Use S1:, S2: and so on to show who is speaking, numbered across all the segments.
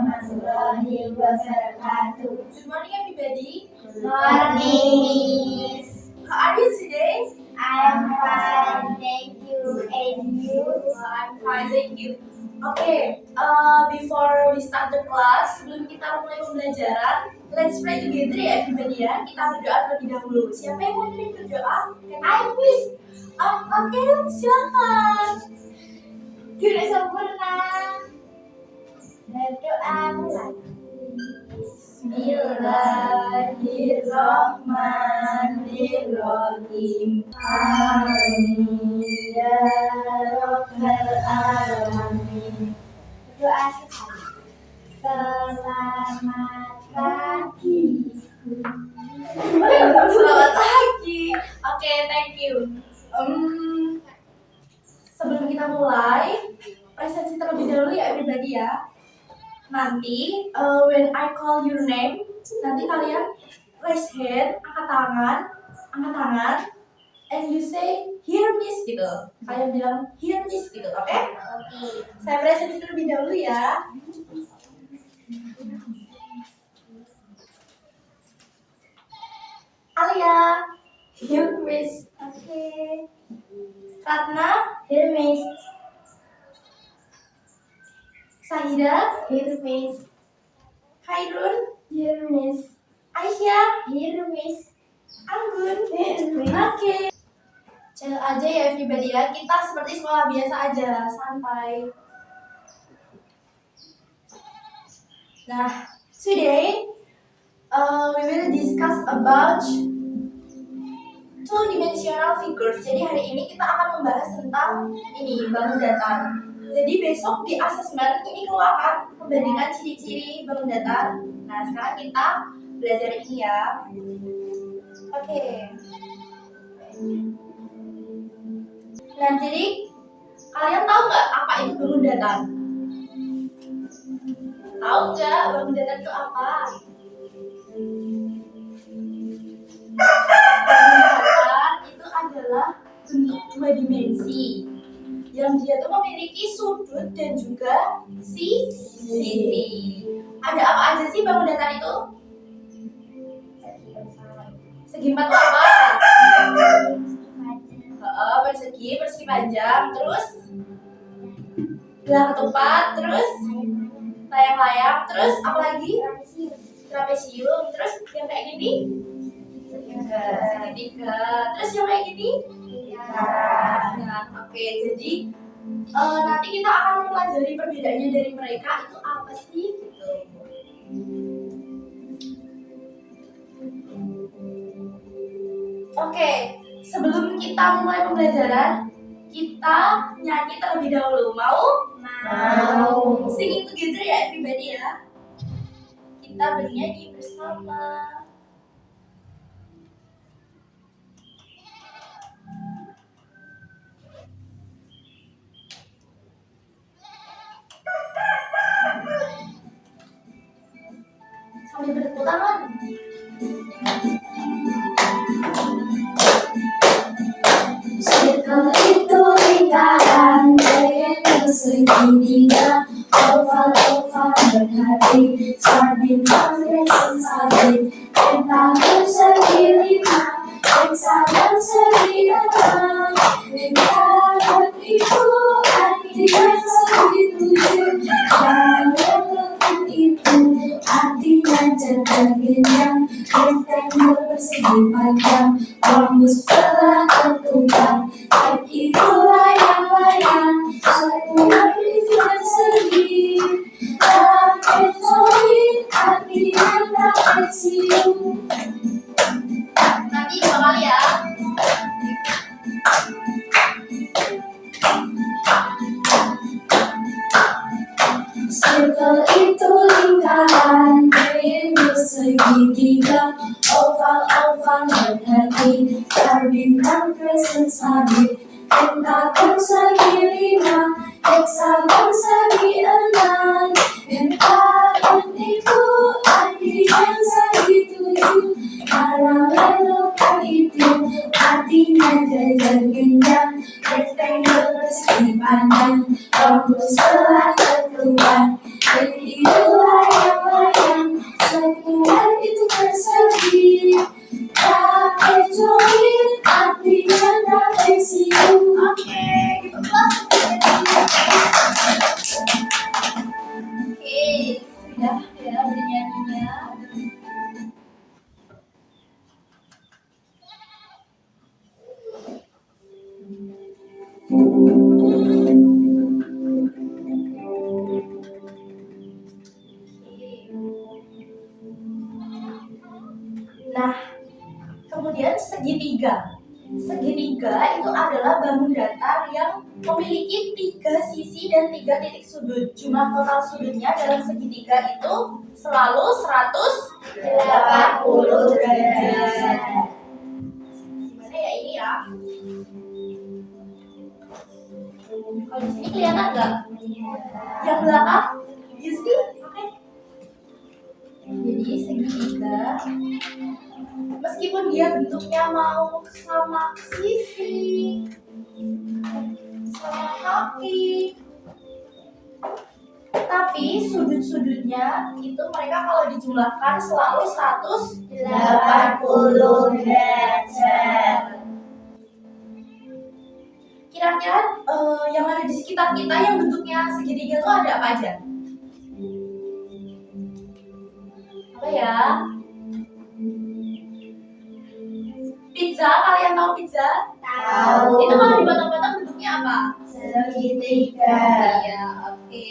S1: warahmatullahi wabarakatuh.
S2: Good morning, everybody.
S1: Good morning.
S2: How are you today?
S1: I am fine, thank you. And you?
S2: I'm fine, thank you. Okay, before we start the class, sebelum kita mulai pembelajaran, let's pray together ya everybody ya. Kita berdoa terlebih dahulu. Siapa yang mau berdoa?
S1: I wish.
S2: Oke, silakan.
S1: Sudah sempurna. Berdoa mulai. Bismillahirrahmanirrahim. Amin ya rabbal alamin. Doa sekali. Selamat pagi.
S2: Selamat pagi. Oke, thank you. Sebelum kita mulai, presentasi terlebih dahulu ya everybody ya. Nanti when I call your name, nanti kalian raise hand, angkat tangan, and you say here miss gitu. Kalian bilang here miss gitu, oke? Saya presentasi terlebih dahulu ya. Alia, here miss.
S1: Oke.
S2: Ratna,
S1: Here miss.
S2: Sahida,
S1: Here miss.
S2: Khairun,
S1: Here miss.
S2: Aisyah,
S1: Here miss.
S2: Anggun.
S1: Here miss.
S2: Oke. Chill aja ya everybody ya. Kita seperti sekolah biasa aja, santai. Nah, today we will discuss about two-dimensional figures. Jadi hari ini kita akan membahas tentang ini, bangun datar. Jadi besok di asesmen ini keluarkan perbandingan ciri-ciri bangun datar. Nah, sekarang kita belajar ini ya. Oke. Nah, jadi kalian tahu nggak apa itu bangun datar? Tahu nggak bangun datar itu apa? Datar itu adalah bentuk dua dimensi yang dia tuh memiliki sudut dan juga sisi. Ada apa aja sih bangun datar itu? Segi empat itu apa? Persegi panjang, terus belah ketupat, terus layang-layang, terus apa lagi? Trapesium, terus yang kayak gini? Segitiga, terus yang kayak gini? Nah, oke, jadi nanti kita akan mempelajari perbedaannya dari mereka itu apa sih? Gitu. Oke, sebelum kita mulai pembelajaran, kita nyanyi terlebih dahulu. Mau?
S1: Mau.
S2: Singing together ya everybody ya. Kita bernyanyi bersama. Sambil bertepuk tangan.
S1: Circle itu lingkaran dengan segitiga, oval berhati, star bintang resin sabit, pentagon segi lima, heksagon segi enam, lingkaran itu artinya segi tujuh, dan lengkung itu artinya jadwal genjang, rectangle persegi panjang, rambus belah ketupat, dan itu layang-layang, satuan itu segi, trapezoid artinya trapesium.
S2: Nanti 2 kali ya.
S1: Circle itu lingkaran, triangle segitiga, oval berhati, star bintang crescent sabit, pentagon segi lima, heksagon segi enam, pentagon itu artinya segi tujuh, paralelogram itu artinya jajar genjang, rectangle persegi panjang, rambut sebelah ketupat,
S2: Jadi layang-layang semua itu persegi. Tak kecuali artinya tak pensiun. Oke, gitu kelas. Oke, sudah ya bernyanyinya. Nah, kemudian segitiga. Segitiga itu adalah bangun datar yang memiliki 3 sisi dan 3 titik sudut. Jumlah total sudutnya dalam segitiga itu selalu 180 derajat. Gimana ya ini ya? Kalau di sini kelihatan nggak? Yang belakang? You see? Oke. Jadi segitiga, meskipun dia bentuknya mau sama sisi, sama kaki, tapi sudut-sudutnya itu mereka kalau dijumlahkan selalu 180 derajat. Kira-kira yang ada di sekitar kita yang bentuknya segitiga itu ada apa aja? Apa ya? Pizza, kalian tahu pizza?
S1: Tahu.
S2: Itu kalau dipotong-potong bentuknya apa?
S1: Segitiga.
S2: Iya, oke.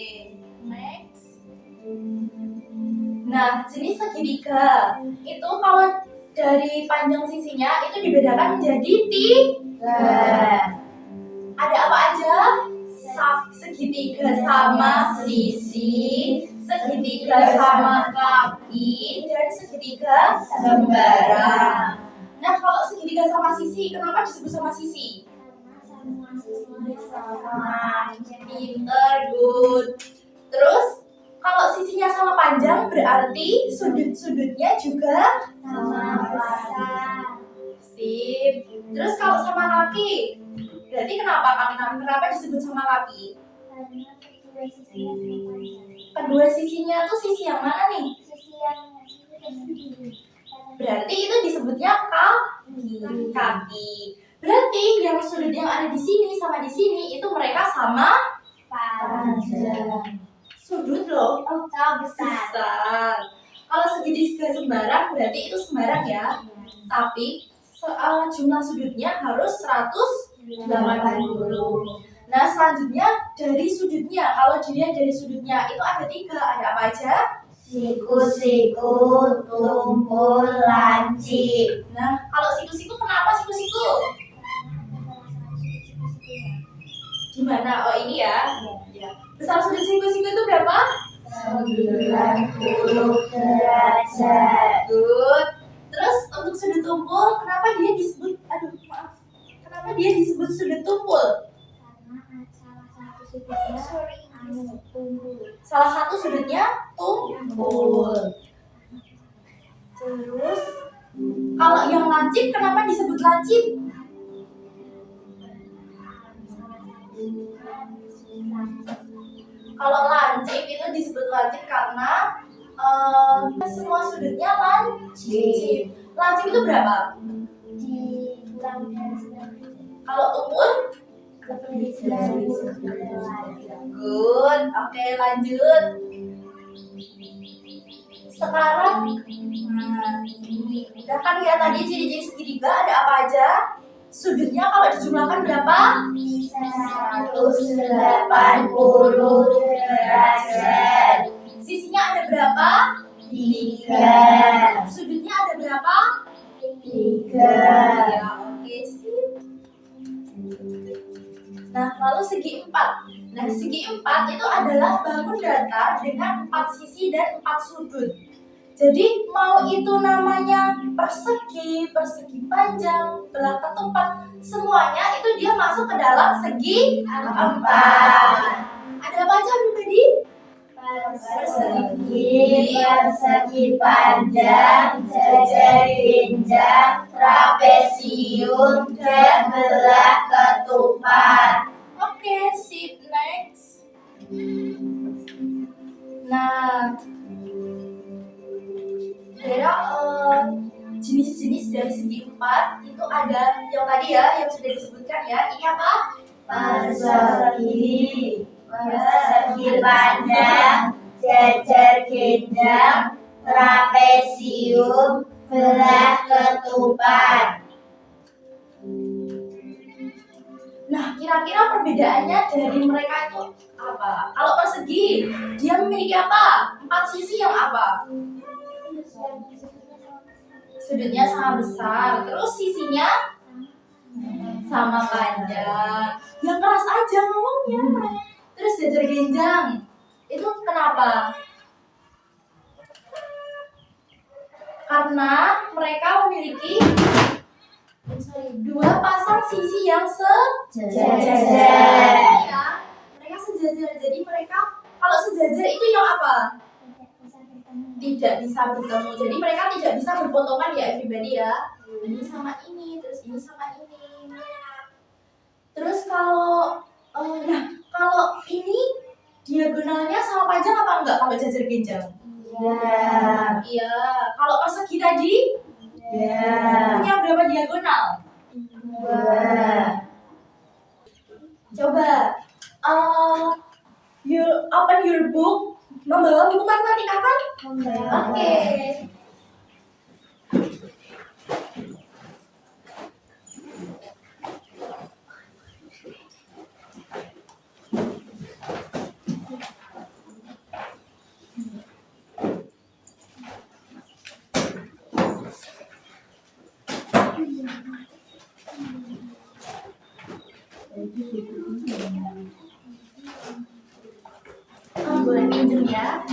S2: Next. Nah, jenis segitiga itu kalau dari panjang sisinya itu dibedakan menjadi 3. Ada apa aja? Segitiga sama sisi, segitiga sama kaki, dan segitiga sembarang. Nah, kalau segitiga sama sisi, kenapa disebut sama sisi? Pinter, good. Terus, kalau sisinya sama panjang, berarti sudut-sudutnya juga
S1: Sama pasang.
S2: sip. Terus kalau sama kaki, berarti kenapa disebut sama kaki?
S1: Karena kedua sisinya sama panjang.
S2: Kedua sisinya tuh sisi yang mana nih?
S1: Sisi yang kiri.
S2: Berarti itu disebutnya kaki. Berarti yang sudut yang ada di sini sama di sini itu mereka sama
S1: Panjang.
S2: sudut loh.
S1: Oh, kau besar.
S2: Besar. Kalau segitiga sembarang berarti itu sembarang ya. Tapi jumlah sudutnya harus 180. Nah, selanjutnya dari sudutnya. Kalau dilihat dari sudutnya itu ada 3. Ada apa aja?
S1: Siku-siku, tumpul, lancip.
S2: Nah, kalau siku-siku kenapa siku-siku? Gimana? Oh, ini ya. Besar sudut siku-siku itu berapa?
S1: 90 derajat.
S2: Good. Terus untuk sudut tumpul, kenapa dia disebut? Kenapa dia disebut sudut tumpul?
S1: Karena salah satu sudutnya tumpul.
S2: Salah satu sudutnya tumpul. Terus kalau yang lancip, kenapa disebut lancip? Kalau lancip itu disebut lancip karena semua sudutnya lancip. Lancip itu berapa?
S1: Dikurang dari 90.
S2: Kalau tumpul?
S1: Lebih dari 90.
S2: Good. Oke, lanjut. Sekarang, nah ini udah kan ya tadi ciri-ciri segitiga ada apa aja? Sudutnya kalau dijumlahkan berapa?
S1: 180 derajat.
S2: Sisinya ada berapa?
S1: 3.
S2: Sudutnya ada berapa?
S1: 3.
S2: Ya, oke sip. Nah, lalu segi 4. Nah, segi 4 itu adalah bangun datar dengan 4 sisi dan 4 sudut. Jadi mau itu namanya persegi, persegi panjang, belah ketupat, semuanya itu dia masuk ke dalam segi 4. Ada apa aja pribadi?
S1: Persegi panjang, jari pinjang, trapesium, dan belah ketupat.
S2: Oke, sip, next. Nah, Dera, jenis-jenis dari segi empat itu ada yang tadi ya, yang sudah disebutkan ya. Ini apa?
S1: Persegi, persegi panjang, jejer genjang, trapesium, belah ketupat.
S2: Nah, kira-kira perbedaannya dari mereka itu apa? Kalau persegi, dia memiliki apa? 4 sisi yang apa? Sudutnya sama besar, terus sisinya sama panjang. Yang keras aja ngomongnya. Terus jejer genjang, itu kenapa? Karena mereka memiliki dua pasang sisi yang sejajar. Ya, mereka sejajar. Jadi mereka kalau sejajar itu yang apa? Tidak bisa bertemu. Jadi mereka tidak bisa berpotongan ya everybody ya. Ini sama ini, terus ini sama ini. Terus kalau kalau ini diagonalnya sama panjang apa enggak kalau jajar genjang? Iya. Kalau persegi tadi? Punya berapa diagonal?
S1: 2.
S2: Coba you open your book. Membawa buku matematika kan? Oke. Boleh pinjam ya.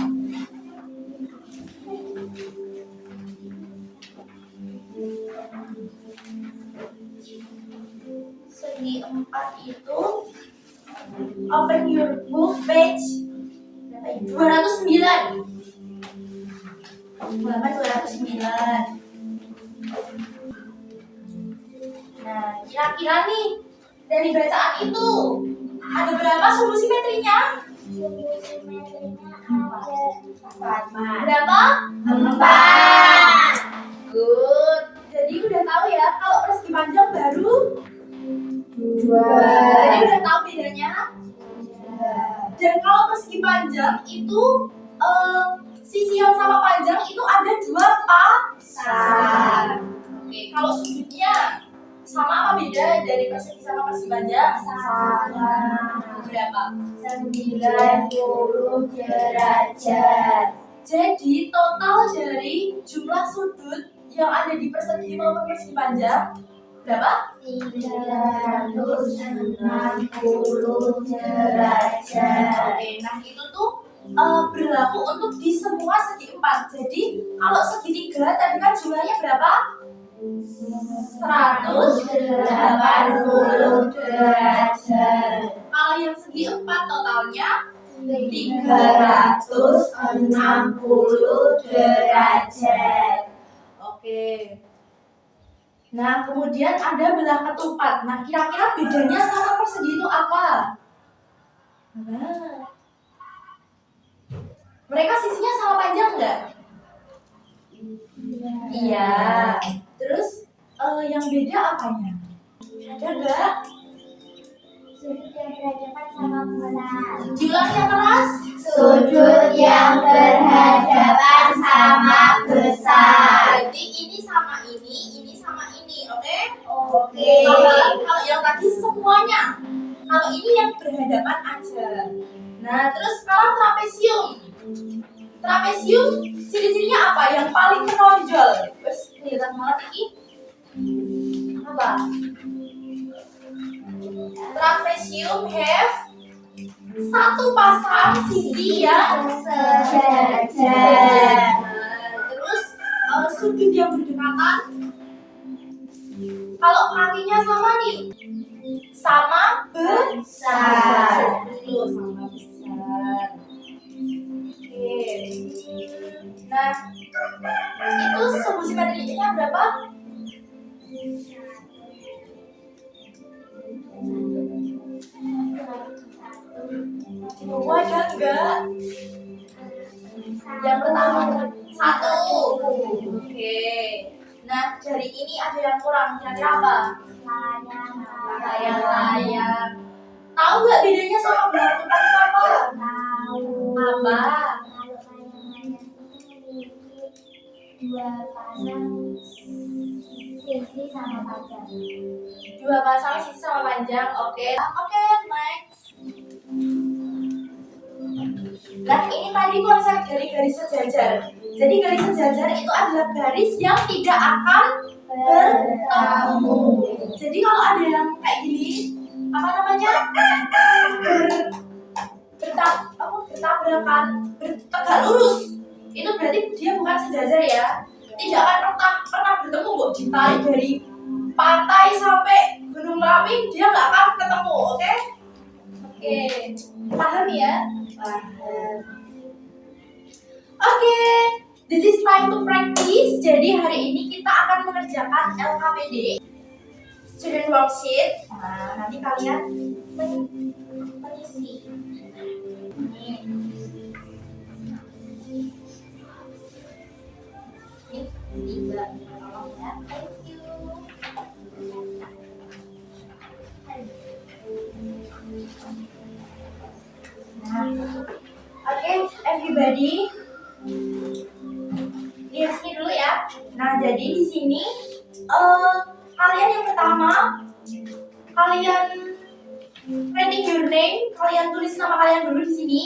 S2: Segi 4 itu open your book page 209. Halaman 209. Nah, kira-kira nih dari bacaan itu ada berapa sumbu simetrinya? Berapa?
S1: 4.
S2: Good. Jadi udah tahu ya kalau persegi panjang baru
S1: 2.
S2: Jadi udah tahu bedanya. Dan kalau persegi panjang itu sisi yang sama panjang itu ada 2 pasang. Oke, kalau sudutnya sama apa beda dari persegi sama persegi panjang?
S1: Sama.
S2: Berapa?
S1: 90 derajat.
S2: Jadi total dari jumlah sudut yang ada di persegi maupun persegi panjang berapa?
S1: 360 derajat.
S2: Oke, nah itu tuh berlaku untuk di semua segi 4. Jadi kalau segitiga tadi kan jumlahnya berapa?
S1: 180 derajat.
S2: Kalau yang segi 4 totalnya
S1: 360 derajat.
S2: Oke. Nah, kemudian ada belah ketupat. Nah, kira-kira bedanya sama persegi itu apa? Nah, mereka sisinya sama panjang nggak? Iya. Terus yang beda apanya? Ada nggak?
S1: Sudut yang berhadapan sama besar.
S2: Diulang yang keras.
S1: Sudut yang berhadapan sama besar.
S2: Jadi ini sama ini sama ini, oke?
S1: Oke.
S2: Kalau yang tadi semuanya. Kalau ini yang berhadapan aja. Nah, terus sekarang trapesium. Trapesium ciri-cirinya apa? Yang paling menonjol. Terus kelihatan banget ini. Apa? Trapesium have satu pasang sisi yang
S1: Sejajar.
S2: Terus sudut yang berdekatan. Kalau kakinya sama nih, sama besar. Betul, sama besar. Oke. Nah, itu sumbu simetrinya berapa? Oh, ada enggak? terbang. Kira-kira apa? Layang-layang. Tahu nggak bedanya sama bola tumpang itu apa? Apa?
S1: Dua pasang sisi sama panjang.
S2: Dua pasang sisi sama panjang. Oke, next. Nah, ini tadi konsep dari garis sejajar. Jadi garis sejajar itu adalah garis yang tidak akan bertemu. Jadi kalau ada yang kayak gini, apa namanya? Bertabrakan, tegak lurus. Itu berarti dia bukan sejajar ya. Tidak akan pernah bertemu. Ditarik dari pantai sampai Gunung Merapi, dia nggak akan ketemu, oke? Oke, paham ya? Paham. Oke, this is time to practice. Jadi hari ini kita akan mengerjakan LKPD, student worksheet. Nah, nanti kalian mengisi. Ini tiga, tolong ya. Thank you. Nah, oke, everybody. Lihat sini dulu ya. Nah, jadi di sini kalian yang pertama, kalian writing your name, kalian tulis nama kalian dulu di sini.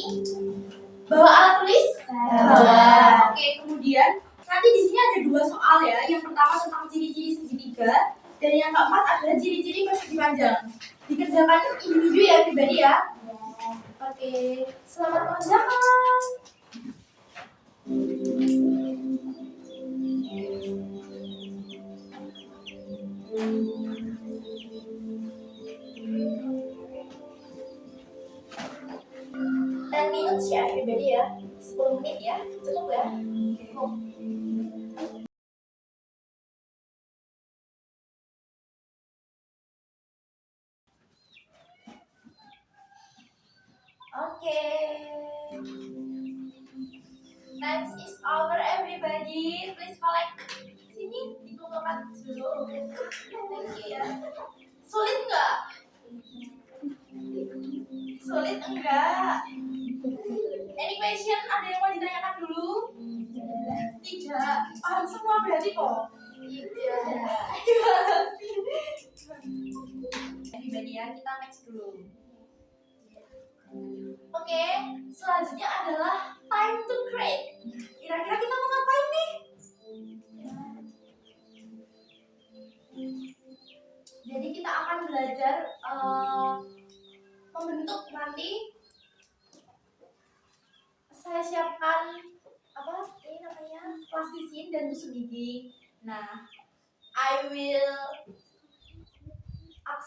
S2: Bawa alat tulis? Bawa. Oke, kemudian nanti di sini ada dua soal ya. Yang pertama tentang ciri-ciri segitiga, dan yang keempat adalah ciri-ciri persegi panjang. Dikerjakan individu ya, pribadi ya. Oke, selamat mengerjakan. Dan minutes ya, pribadi ya. 10 menit ya, cukup ya. Cukup. Oke. Time is over everybody. Please collect. Sini dikumpulkan dulu. Thank you ya. Sulit nggak? Sulit enggak? Any question? Ada yang mau ditanyakan dulu? Tidak. Paham semua berarti kok? Tidak. Everybody ya, kita next dulu. Oke, selanjutnya adalah time to create. Kira-kira kita mau ngapain nih? Jadi kita akan belajar membentuk nanti. Saya siapkan apa? Ini namanya plastisin dan tusuk gigi. Nah,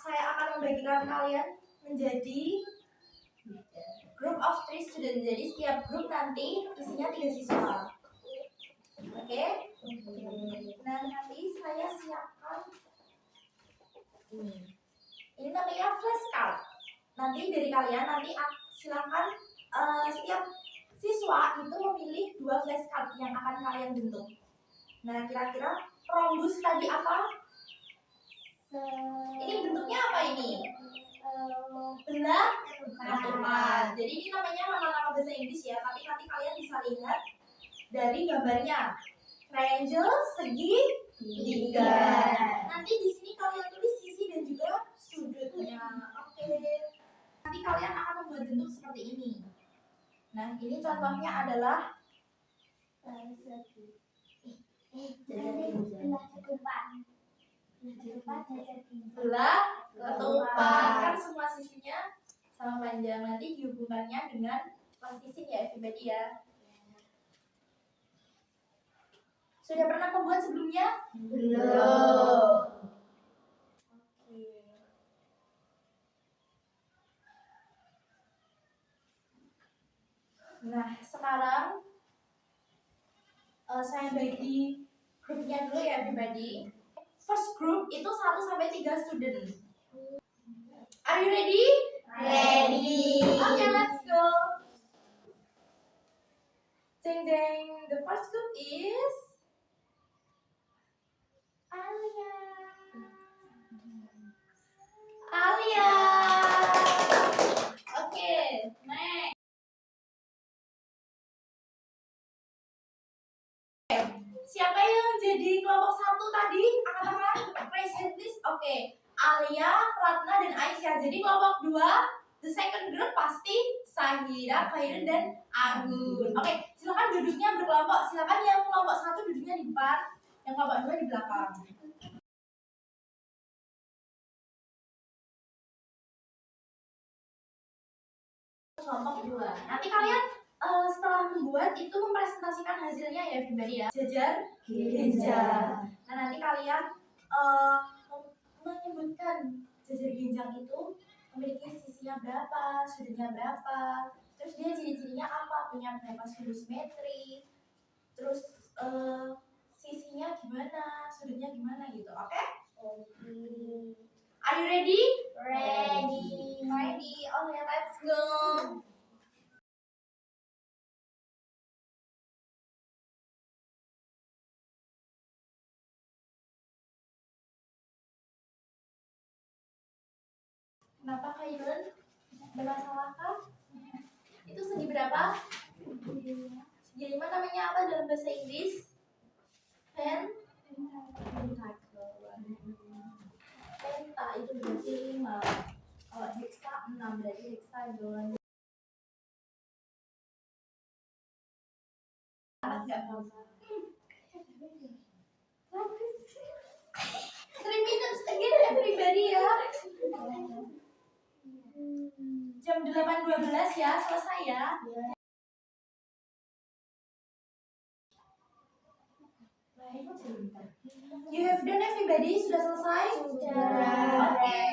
S2: saya akan membagikan kalian menjadi group of 3 student. Jadi setiap grup nanti isinya 3 siswa. Oke? Nah, nanti saya siapkan ini. Ini namanya flashcard. Nanti dari kalian silakan setiap siswa itu memilih 2 flashcard yang akan kalian bentuk. Nah, kira-kira rhombus tadi apa? Ini bentuknya apa ini? Belah ketupat. Jadi ini namanya nama-nama bahasa Inggris ya, tapi nanti kalian bisa lihat dari gambarnya. Triangle segitiga. Nanti di sini kalian tulis sisi dan juga sudutnya. Oke. Nanti kalian akan membuat bentuk seperti ini. Nah, ini contohnya adalah belah ketupat. Kan semua sisinya sama panjang. Nanti dihubungkannya dengan plastisin ya, everybody ya. Sudah pernah membuat sebelumnya? Belum. Oke. Nah, sekarang saya bagi grupnya dulu ya, everybody. First group itu 1 sampai 3 student. Are you ready? Ready. Okay, let's go. Jeng jeng. The first group is Alia. Alia. Oke, next. Siapa yang jadi kelompok 1 tadi? Angkat tangan, raise hand please. Oke, Alia, Ratna, dan Aisyah. Jadi kelompok 2, the second group pasti Sahira, Khairun, dan Agun. Oke, silakan duduknya berkelompok. Silakan yang kelompok 1 duduknya di depan, yang kelompok 2 di belakang. Kelompok 2. Nanti kalian setelah membuat itu mempresentasikan hasilnya ya pribadi ya. Jajar genjang. Nah nanti kalian menyebutkan jajar genjang itu memiliki sisinya berapa, sudutnya berapa, terus dia ciri-cirinya apa, punya berapa sudut simetri, terus sisinya gimana, sudutnya gimana gitu. Oke? Are you ready?
S1: Ready.
S2: Ready. Okay, let's go. Kenapa Khairun? Ada masalah kah? Itu segi berapa? Segi 5 namanya apa dalam bahasa Inggris? Penta itu berarti 5. Kalau heksa 6 berarti heksagon. Enggak apa-apa. 3 minutes again everybody ya. Jam 8.12 ya, selesai ya. You have done everybody? Sudah selesai?
S1: Sudah.
S2: Oke.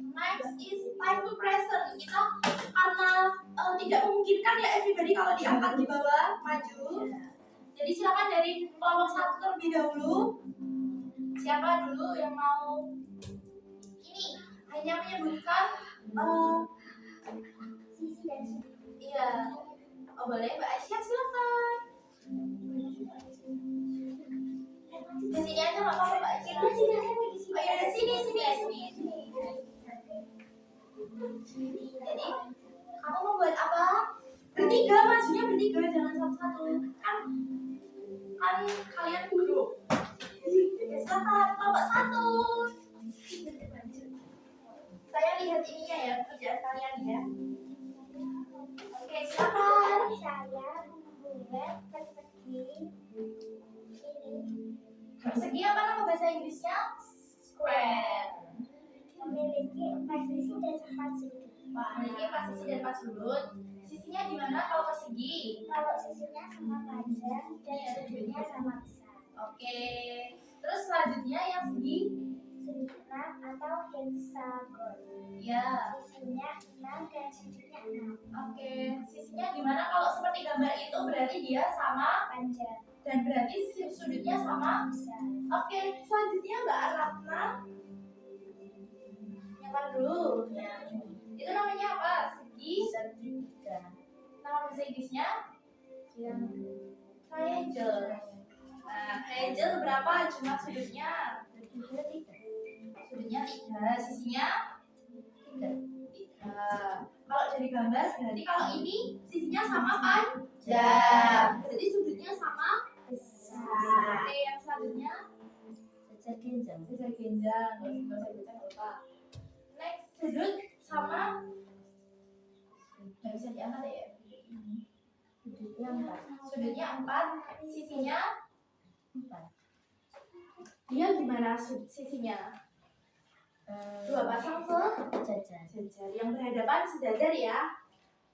S2: Next is time to present. Kita karena tidak memungkinkan ya everybody kalau diangkat di bawah maju. Jadi silakan dari kelompok 1 terlebih dahulu. Siapa dulu yang mau ini hanya menyebutkan
S1: Sisi dan sudut.
S2: iya. Oh boleh Mbak Aisyah silakan. Di sini aja nggak apa-apa Mbak Aisyah. Oh iya sini. Jadi kamu mau buat apa? Bertiga, majunya bertiga, jangan satu-satu. Kan kalian dulu. Ya silakan kelompok 1. Saya lihat ininya ya, pekerjaan kalian ya. Oke, silakan.
S1: Saya membuat persegi ini
S2: Persegi apa nama bahasa Inggrisnya? Square.
S1: memiliki 4 sisi dan 4 sudut.
S2: Memiliki 4 sisi dan 4 sudut. Sisinya di mana kalau persegi?
S1: Kalau sisinya sama panjang dan sudutnya sama besar.
S2: Oke. Terus selanjutnya yang segi?
S1: Segi 6 atau hexagon.
S2: Ya.
S1: Sisinya 6 dan sudutnya 6.
S2: Oke. Sisinya gimana kalau seperti gambar itu berarti dia sama
S1: Panjang
S2: dan berarti sudutnya sama
S1: besar.
S2: Oke, selanjutnya Mbak Ratna. Nyamar dulu. Nah, itu namanya apa? Segitiga. Nama bahasa Inggrisnya? Triangle. Nah, triangle berapa jumlah sudutnya? Sudutnya 3, sisinya 3. Kalau dari gambar berarti kalau ini sisinya sama panjang. Berarti sudutnya sama besar. Oke, yang selanjutnya jajar genjang. Nggak usah baca nggak lupa. Next, sudut sama nggak bisa diangkat ya. Sudutnya 4, sisinya 4. Dia gimana sisinya? 2 pasang sejajar. Yang berhadapan sejajar ya.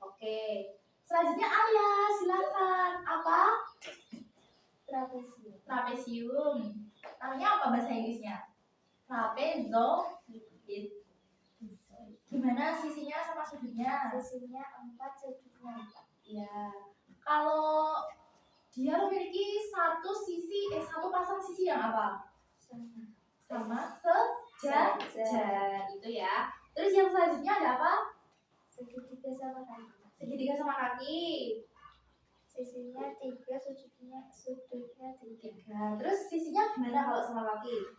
S2: Oke. Selanjutnya Alia, silakan. Apa? Trapesium. Namanya apa bahasa Inggrisnya? Trapezoid. Gimana sisinya sama sudutnya?
S1: Sisinya 4, sudutnya 4.
S2: Ya. Kalau dia memiliki satu pasang sisi yang apa? Sama sejajar itu ya. Terus yang selanjutnya ada apa?
S1: Segitiga sama kaki.
S2: Segitiga sama kaki.
S1: Sisinya 3, sudutnya 3.
S2: Terus sisinya gimana kalau sama kaki?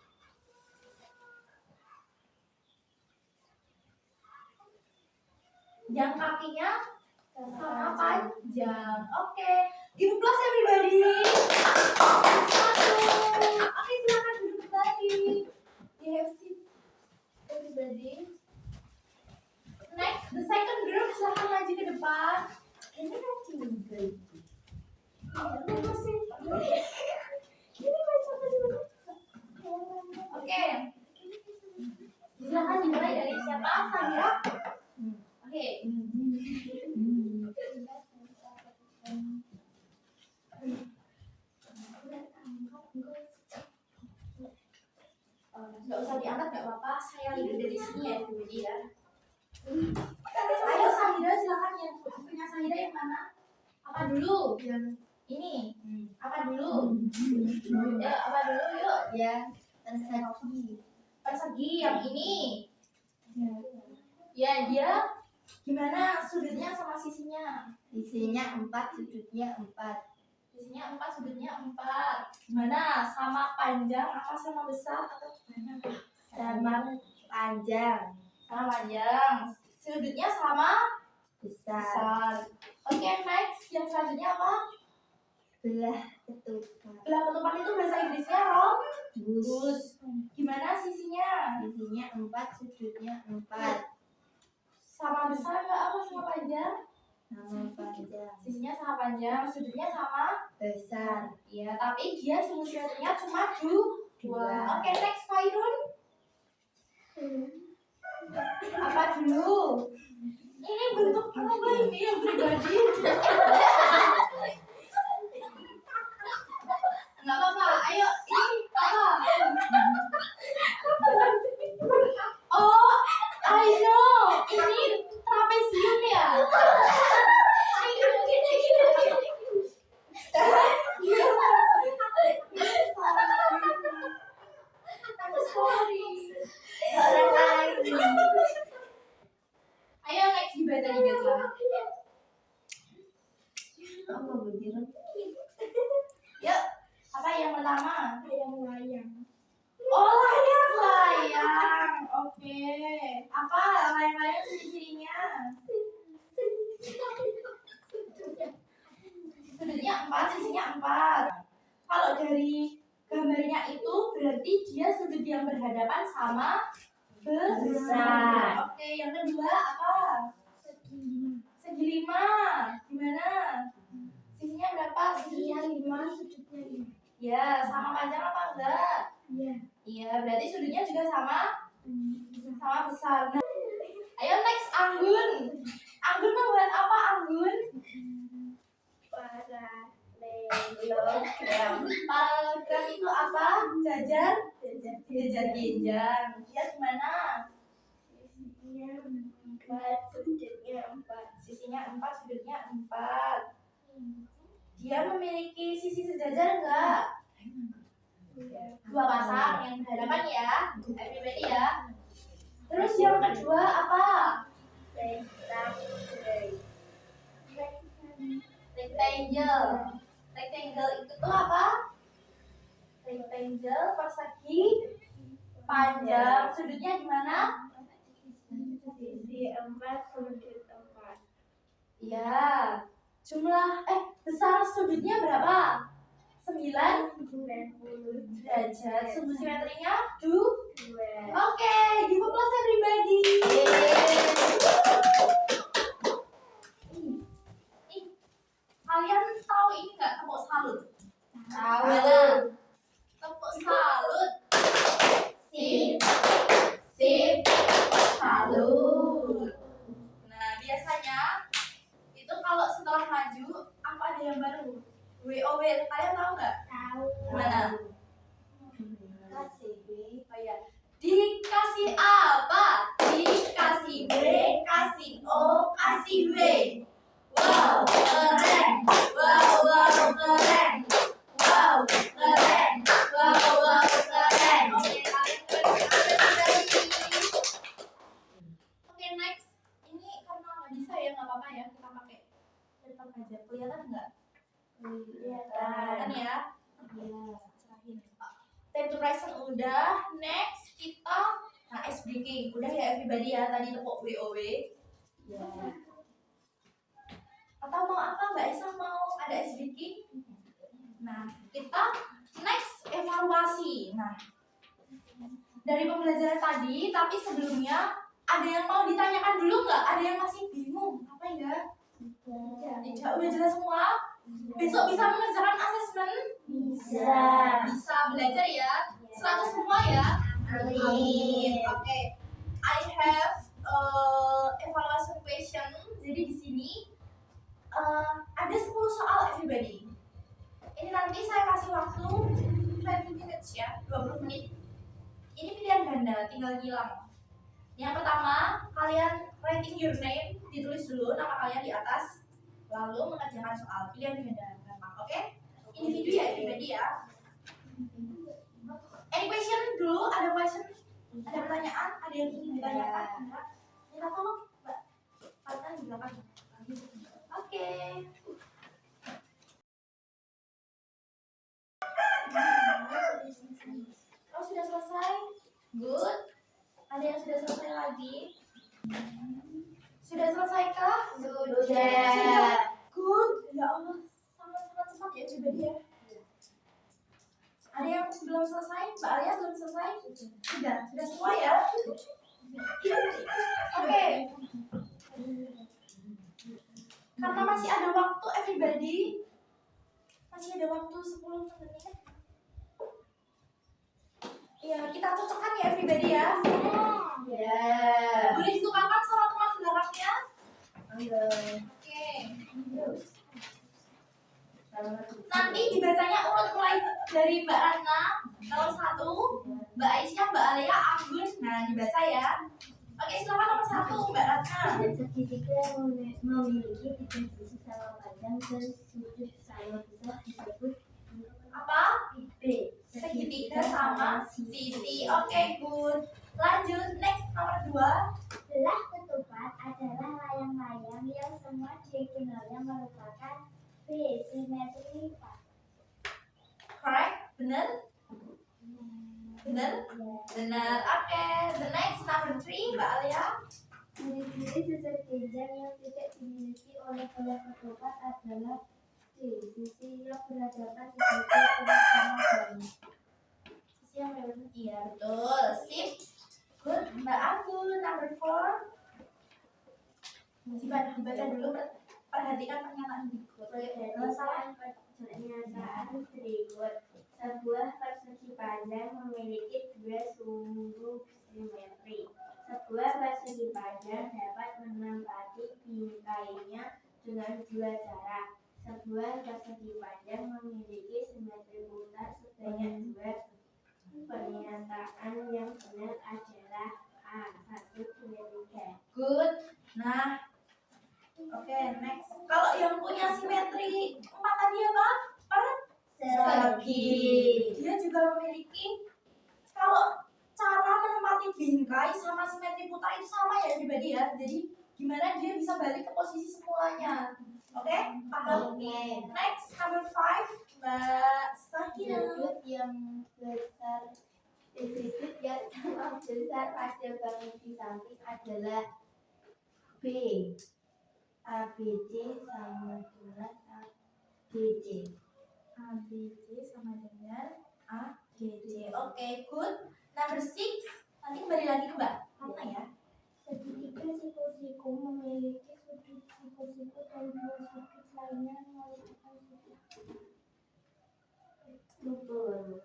S2: yang kakinya sama panjang. Oke, give applause everybody. Satu. Oke, silakan duduk kembali. You have seat everybody. Next, the second group silakan maju ke depan. Ini kan tinggal. Ini baca dulu. Oke. Silakan dimulai dari siapa? Sandra. Oke. Nggak usah diangkat, nggak apa-apa. Saya lihat dari sini ya, Bu ya. Ayo Sahida, silakan yang punya Sahida yang mana? Apa dulu? Yang ini. Apa dulu? Ya, apa dulu yuk?
S1: Ya, persegi.
S2: Persegi yang ini. Ya, dia gimana sudutnya sama sisinya?
S1: Sisinya 4, sudutnya 4.
S2: Sisinya 4, sudutnya 4. Gimana? Sama panjang apa sama besar atau gimana?
S1: Sama panjang,
S2: Sama panjang. Sudutnya sama
S1: besar.
S2: besar. Oke, next. Yang selanjutnya apa?
S1: Belah ketupat.
S2: Belah ketupat itu bahasa Inggrisnya rom?
S1: Bus.
S2: Gimana sisinya?
S1: Sisinya 4, sudutnya 4.
S2: Sama besar nggak apa sama panjang?
S1: Sama panjang,
S2: Sisinya sama panjang, sudutnya sama
S1: besar.
S2: iya, tapi dia simetrinya cuma dua. Oke, next Fairun. Apa dulu? Ini bentuk apa ini yang pribadi? Nggak apa-apa, ayo ini apa? Oh, I know. Ini trapesium ya? Ayo next dibaca.
S1: Apa begitu?
S2: Yuk, apa yang pertama?
S1: Layang-layang.
S2: Oh, layang. Oke. Apa layang-layang ciri-cirinya? Sudutnya 4, sisinya 4. Kalau dari gambarnya itu berarti dia sudut yang berhadapan sama besar. Oke, yang kedua apa? Segi 5. Gimana? Sisinya berapa?
S1: Sisinya 5, sudutnya 5.
S2: Ya, sama panjang apa enggak?
S1: Iya.
S2: Iya, berarti sudutnya juga sama besar. Nah, ayo next Anggun. Anggun membuat apa Anggun?
S1: Paralelogram.
S2: Paralelogram itu apa? Jajar genjang. Dia gimana?
S1: Sisinya 4, sudutnya 4.
S2: Sisinya 4, sudutnya 4. Dia memiliki sisi sejajar enggak? Dua pasang yang berhadapan ya, everybody ya. Terus yang kedua apa? Rectangle. Rectangle itu tuh apa? Rectangle persegi panjang. Sudutnya gimana?
S1: Sisi 4, sudut 4.
S2: Iya. Jumlah besar sudutnya berapa? 90 derajat. Sudut simetrinya 2. Oke, give applause everybody. Kalian tahu ini nggak tepuk salut?
S1: Tahu.
S2: Mana? Tepuk salut. Sip, salut. Nah, biasanya itu kalau setelah maju, apa ada yang baru? WOW, kalian tahu nggak?
S1: Tahu.
S2: Mana?
S1: Kasih B.
S2: Oh ya. Dikasih apa? Dikasih B, kasih O, kasih W. Wow, keren. Wow, keren. Wow, keren. Wow, keren. Oke, kalian Oke, next. Ini karena nggak bisa ya, nggak apa-apa ya. Kita pakai laptop aja. Kelihatan nggak? Kelihatan ya.
S1: Iya.
S2: Time to present udah. Next kita ice breaking. Udah ya everybody ya. Tadi tepuk WOW. Atau mau apa Mbak Esa, mau ada SBK? Nah, kita next evaluasi. Nah, dari pembelajaran tadi, tapi sebelumnya ada yang mau ditanyakan dulu nggak? Ada yang masih bingung apa ya? Tidak, udah jelas semua? Besok bisa mengerjakan asesmen? Bisa belajar ya? 100 semua ya?
S1: Amin.
S2: Oke. I have evaluation question. Jadi di sini ada 10 soal everybody. Ini nanti saya kasih waktu 20 minutes ya, 20 menit. Ini pilihan ganda, tinggal hilang. Yang pertama, kalian writing your name, ditulis dulu nama kalian di atas, lalu mengerjakan soal pilihan ganda, gampang, oke? Individu ya, everybody ya. Any question dulu? Ada question? Ada pertanyaan? Ada yang ingin ditanyakan? Enggak? Minta tolong, Mbak. Kalian di belakang. Oke. Oh, sudah selesai? Good. Ada yang sudah selesai lagi? Sudah selesaikah?
S1: Sudah.
S2: Good. Ya Allah, sangat-sangat cepat ya everybody ya. Ada yang belum selesai? Mbak Alia belum selesai? Sudah semua ya? Oke. Karena masih ada waktu everybody, masih ada waktu 10 menit. Ya, kita cocokkan ya everybody ya. Boleh ditukarkan sama teman belakangnya? Oke. Nanti dibacanya urut mulai dari Mbak Ratna nomor 1, Mbak Aisyah, Mbak Alia, Anggun. Nah, dibaca ya. Oke, silakan nomor 1 Mbak Ratna.
S1: Segitiga yang memiliki tiga sisi sama panjang dan sudut sama besar disebut
S2: Apa?
S1: B.
S2: Segitiga sama sisi. Oke, good. Lanjut, next nomor 2.
S1: Belah ketupat adalah layang-layang yang semua diagonalnya merupakan B. Simetri.
S2: Correct? Benar? Benar? Benar. Oke, the next number 3 Mbak Alia.
S1: Ciri-ciri sisir genjang yang tidak dimiliki oleh belah ketupat adalah D. Sisi yang berhadapan sebagai sama banyak.
S2: Sisi yang berhadapan. Iya, betul. Sip. Good. Mbak Anggun, number 4. Dibaca dulu, perhatikan pernyataan berikut.
S1: Pernyataan berikut. Sebuah persegi panjang memiliki dua sumbu simetri. Sebuah persegi panjang dapat menempati bingkainya dengan dua cara. Sebuah persegi panjang memiliki simetri putar sebanyak dua. Pernyataan yang benar adalah A. 1, 2, 3.
S2: Good. Nah, oke, next. Kalau yang punya simetri 4 tadi apa? Persegi. Dia juga memiliki, kalau cara menempati bingkai sama simetri putar itu sama ya everybody ya. Jadi gimana dia bisa balik ke posisi semulanya. Oke? Paham? Next, number 5 Mbak Sakina.
S1: Sudut yang besar, sudut yang sama besar pada bagian di samping adalah B. ABC sama dengan ADC.
S2: ABC sama dengan ADC. Oke, good. Number 6. Nanti kembali lagi ke Mbak Ratna ya.
S1: Segitiga siku-siku memiliki sudut siku-siku dan dua sudut lainnya merupakan sudut lubur.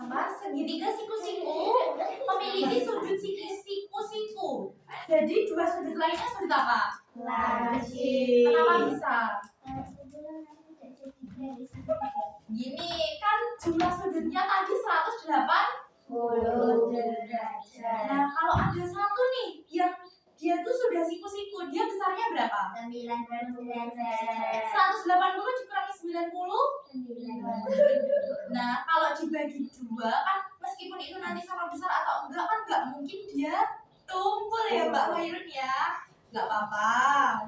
S2: Apa? Segitiga siku-siku memiliki sudut siku-siku. Jadi dua sudut lainnya sudut apa?
S1: Lazim.
S2: Kenapa bisa?
S1: Dari
S2: Gini, kan jumlah sudutnya tadi 180 derajat. Nah, kalau ada satu nih yang dia tuh sudah siku-siku, dia besarnya berapa?
S1: 90
S2: 180 dikurangi 90. Nah, kalau dibagi dua kan meskipun itu nanti sama besar atau enggak kan nggak mungkin dia tumpul ya Mbak Khairun ya. Nggak apa-apa.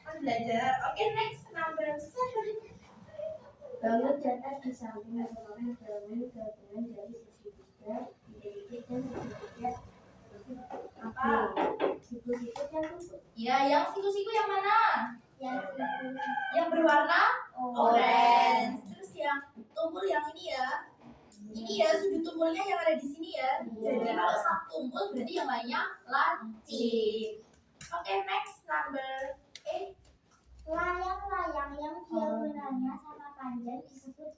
S2: Kan belajar. Oke, next number 7.
S1: Bangun datar di samping merupakan bangunan gabungan dari segitiga, titik dan segitiga
S2: Apa?
S1: Siku-siku yang tutup.
S2: Ya, yang siku-siku yang mana?
S1: Yang siku
S2: Yang berwarna
S1: orange.
S2: orange. Terus yang tumpul yang ini ya. Ini ya sudut tumpulnya yang ada di sini ya. Jadi kalau satu tumpul berarti yang lainnya lancip. Oke, next number 8.
S1: Layang-layang yang diagonalnya sama panjang disebut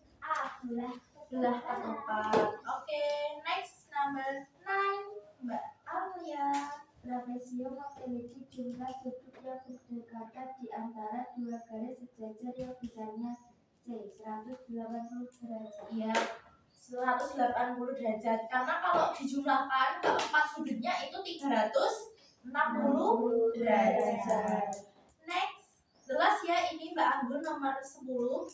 S2: Belah ketupat. Oke, next number 9. Mbak Alia.
S1: Trapesium memiliki jumlah sudut yang berdekatan di antara dua garis sejajar yang besarnya C 180 derajat.
S2: Iya, 180 derajat. Karena kalau dijumlahkan keempat sudutnya itu 360 derajat. Next, jelas ya ini Mbak Anggun nomor 10.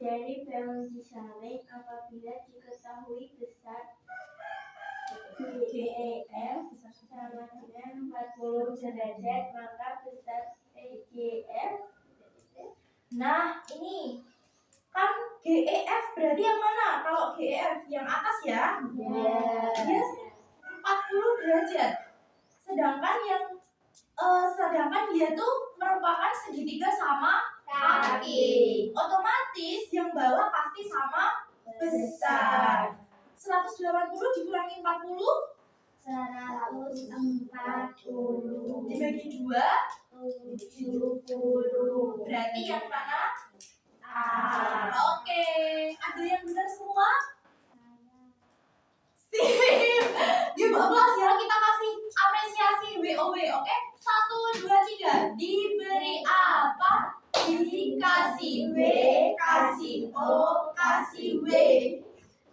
S1: Dari balon disaring apabila diketahui besar GEF sama dengan 40 derajat, maka besar EGF.
S2: Nah, ini kan GEF berarti yang mana? Kalau GEF yang atas ya. Yes, 40 derajat. Sedangkan dia tuh merupakan segitiga sama kaki. Otomatis yang bawah pasti sama besar. 180 dikurangi 40
S1: 140
S2: dibagi 2
S1: 70.
S2: berarti yang mana?
S1: A.
S2: Oke, ada yang benar semua? Sip. Give applause ya, kita kasih apresiasi WOW, oke? 1, 2, 3. Diberi apa? Dikasih W, kasih O, kasih W.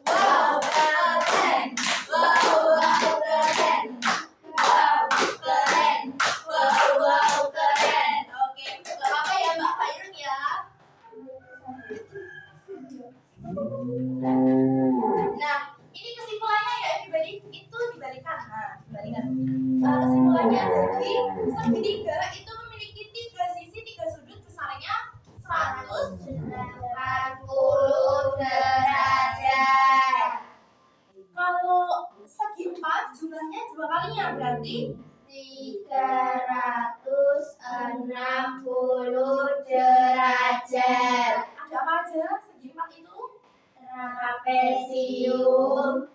S2: Wow, keren. Wow, keren. Wow, keren. Wow, keren. Oke, gak apa-apa ya Mbak Khairun ya. Nah, ini kesimpulannya ya everybody, itu dibalikan. Nah, dibalikan. Kesimpulannya jadi segitiga itu memiliki 3 sisi, 3 sudut besarnya 180 derajat. Kalau segi 4 jumlahnya 2 kalinya berarti
S1: 360 derajat.
S2: ada apa aja segi 4 itu?
S1: Trapesium,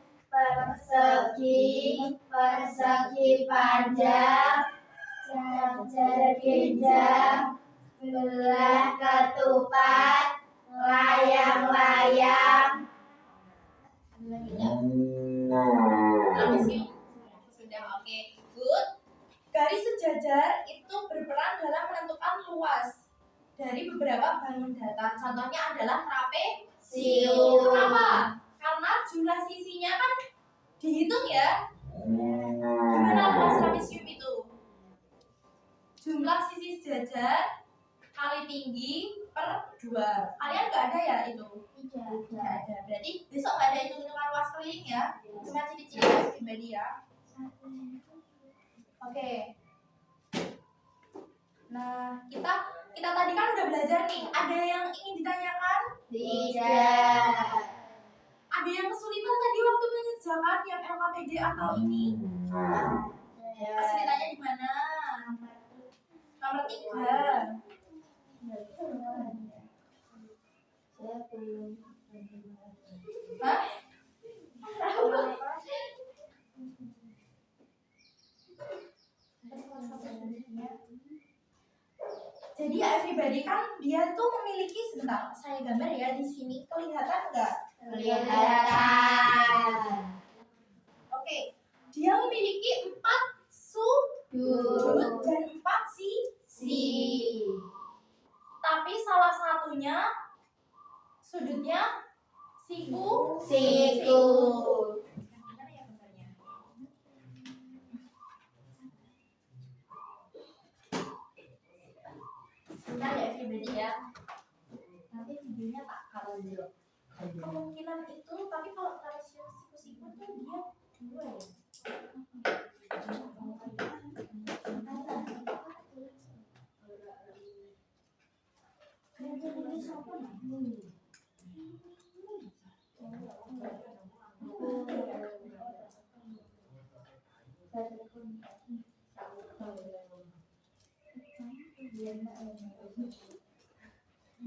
S1: persegi panjang, jajar ginjal, belah ketupat, layang-layang.
S2: Trapesium. Sudah, oke. Good. Garis sejajar itu berperan dalam menentukan luas dari beberapa bangun datar. Contohnya adalah trapesium. Kenapa? Karena jumlah sisinya kan dihitung ya. Gimana luas trapesium itu? Jumlah sisi sejajar kali tinggi per 2. Kalian nggak ada ya itu? Tidak ada. Berarti besok nggak ada hitung-hitungan luas keliling ya? Cuma ciri-ciri pribadi ya. Oke. Nah, kita tadi kan udah belajar nih. Ada yang ingin ditanyakan?
S1: Tidak.
S2: Ada yang kesulitan tadi waktu mengerjakan yang LKPD atau ini? Kesulitannya di mana? Nomor 3. Hah? Jadi ya everybody kan dia tuh memiliki, sebentar saya gambar ya di sini, kelihatan nggak?
S1: Kelihatan.
S2: Oke, dia memiliki 4 sudut dan 4 sisi. Tapi salah satunya sudutnya siku. Gimana ya gambarnya? Sebentar ya everybody ya. Nanti videonya tak kalau dulu. Kemungkinan itu, tapi kalau trapesium siku-siku tuh dia 2 ya.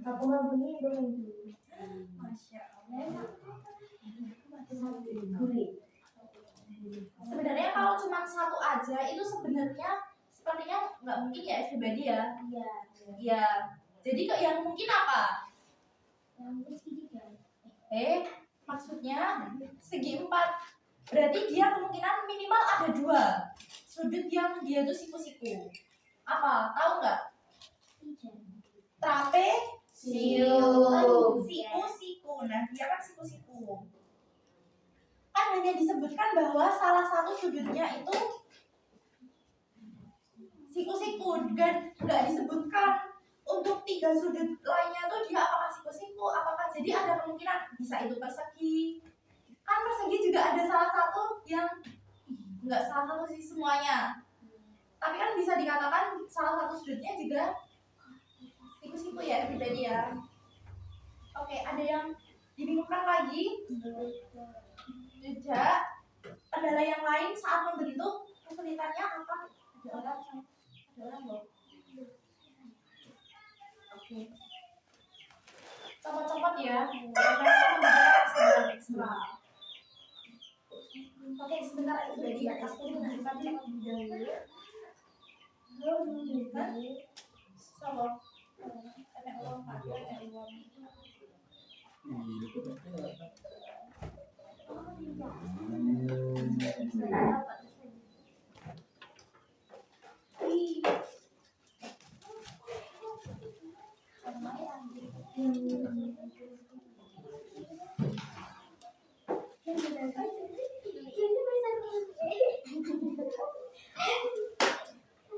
S1: Aku mau bunyi dulu.
S2: Masya Allah. Sebenarnya kalau cuma satu aja itu sebenarnya sepertinya nggak mungkin ya everybody ya.
S1: Iya.
S2: Ya. Jadi kok yang mungkin apa?
S1: Yang segitiga.
S2: Maksudnya segi 4. Berarti dia kemungkinan minimal ada 2 sudut yang dia tuh siku-siku. Apa? Tahu nggak?
S1: Siku.
S2: Siku-siku. Nah, dia kan siku-siku. Kan hanya disebutkan bahwa salah satu sudutnya itu siku-siku dan nggak disebutkan untuk 3 sudut lainnya tuh dia apakah siku-siku, apakah jadi ada kemungkinan bisa itu persegi. Kan persegi juga ada salah satu yang nggak salah satu sih semuanya. Tapi kan bisa dikatakan salah satu sudutnya juga siku-siku ya everybody ya. Oke, ada yang dibingungkan lagi? Tidak. Kendala yang lain saat membentuk kesulitannya apa? Ada orang loh. Oke. Copot-copot ya. Karena kita memberikan kesadaran ekstra. Oke, sebentar everybody ya. Aku menunjukkan terlebih dahulu. Sama. Ada uang pakai, ada uang.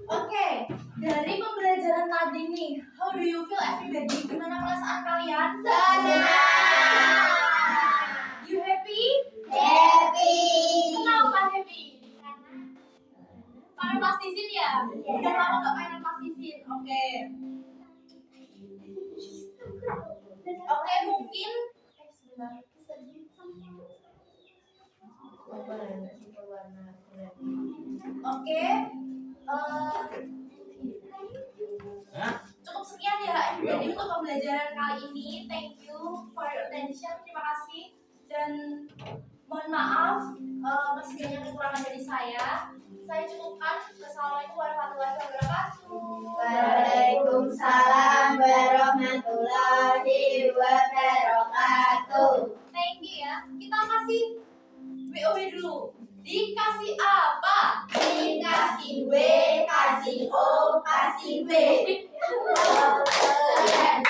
S2: Oke, dari pembelajaran tadi nih, how do you feel everybody? Gimana perasaan kalian?
S1: Senang.
S2: You happy?
S1: Happy.
S2: Kenapa happy? Main plastisin ya?
S1: Iya.
S2: Udah lama gak main plastisin. Oke. Oke, mungkin sebentar. Oke. Cukup sekian ya everybody untuk pembelajaran kali ini. Thank you for your attention. Terima kasih dan mohon maaf masih banyak kekurangan dari saya. Saya cukupkan. Wassalamualaikum warahmatullahi wabarakatuh.
S1: Waalaikumsalam warahmatullahi wabarakatuh.
S2: Thank you ya. Kita kasih WOW dulu. Dikasih apa?
S1: Dikasih W, kasih O, kasih W.
S2: Wow, keren.